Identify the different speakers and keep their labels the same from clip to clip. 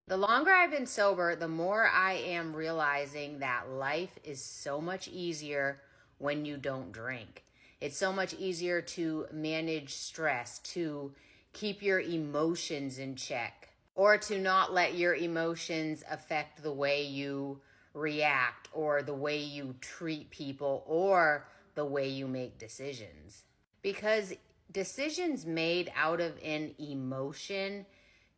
Speaker 1: The longer I've been sober, the more I am realizing that life is so much easier when you don't drink. It's so much easier to manage stress, to keep your emotions in check, or to not let your emotions affect the way you react or the way you treat people or the way you make decisions. Because decisions made out of an emotion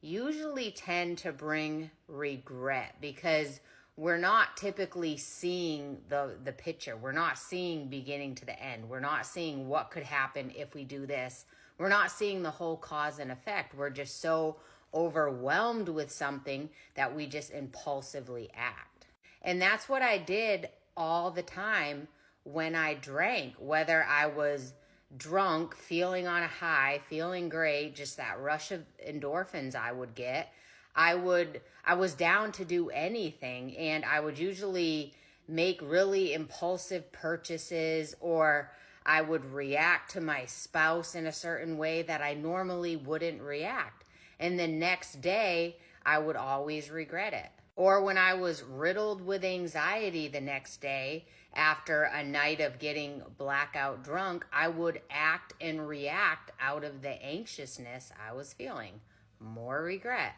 Speaker 1: usually tend to bring regret because we're not typically seeing the picture. We're not seeing beginning to the end. We're not seeing what could happen if we do this. We're not seeing the whole cause and effect. We're just so overwhelmed with something that we just impulsively act. And that's what I did all the time when I drank, whether I was drunk, feeling on a high, feeling great, just that rush of endorphins I would get. I was down to do anything, and I would usually make really impulsive purchases, or I would react to my spouse in a certain way that I normally wouldn't react. And the next day, I would always regret it. Or when I was riddled with anxiety the next day after a night of getting blackout drunk, I would act and react out of the anxiousness I was feeling. More regret.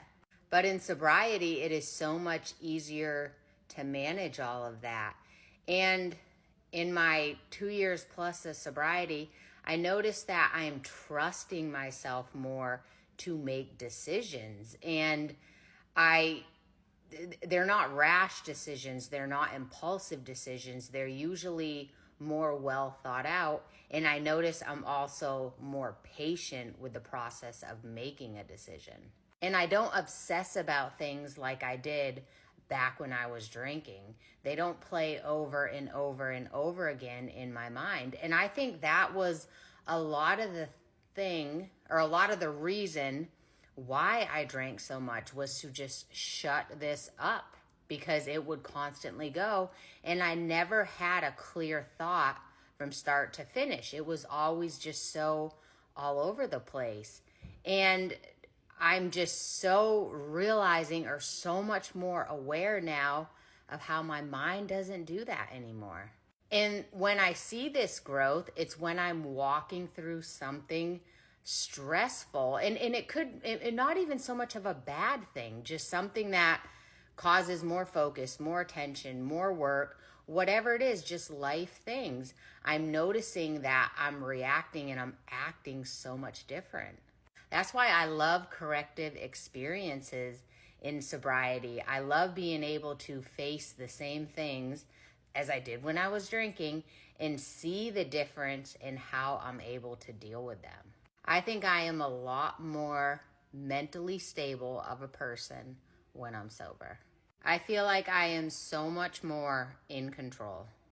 Speaker 1: But in sobriety, it is so much easier to manage all of that. And in my 2 years plus of sobriety, I noticed that I am trusting myself more to make decisions. And they're not rash decisions. They're not impulsive decisions. They're usually more well thought out. And I notice I'm also more patient with the process of making a decision. And I don't obsess about things like I did back when I was drinking. They don't play over and over and over again in my mind. And I think that was a lot of the thing, or a lot of the reason why I drank so much, was to just shut this up, because it would constantly go. And I never had a clear thought from start to finish. It was always just so all over the place. And I'm just so realizing, or so much more aware now, of how my mind doesn't do that anymore. And when I see this growth, it's when I'm walking through something stressful, and it not even so much of a bad thing, just something that causes more focus, more attention, more work, whatever it is, just life things. I'm noticing that I'm reacting and I'm acting so much different. That's why I love corrective experiences in sobriety. I love being able to face the same things as I did when I was drinking and see the difference in how I'm able to deal with them. I think I am a lot more mentally stable of a person when I'm sober. I feel like I am so much more in control.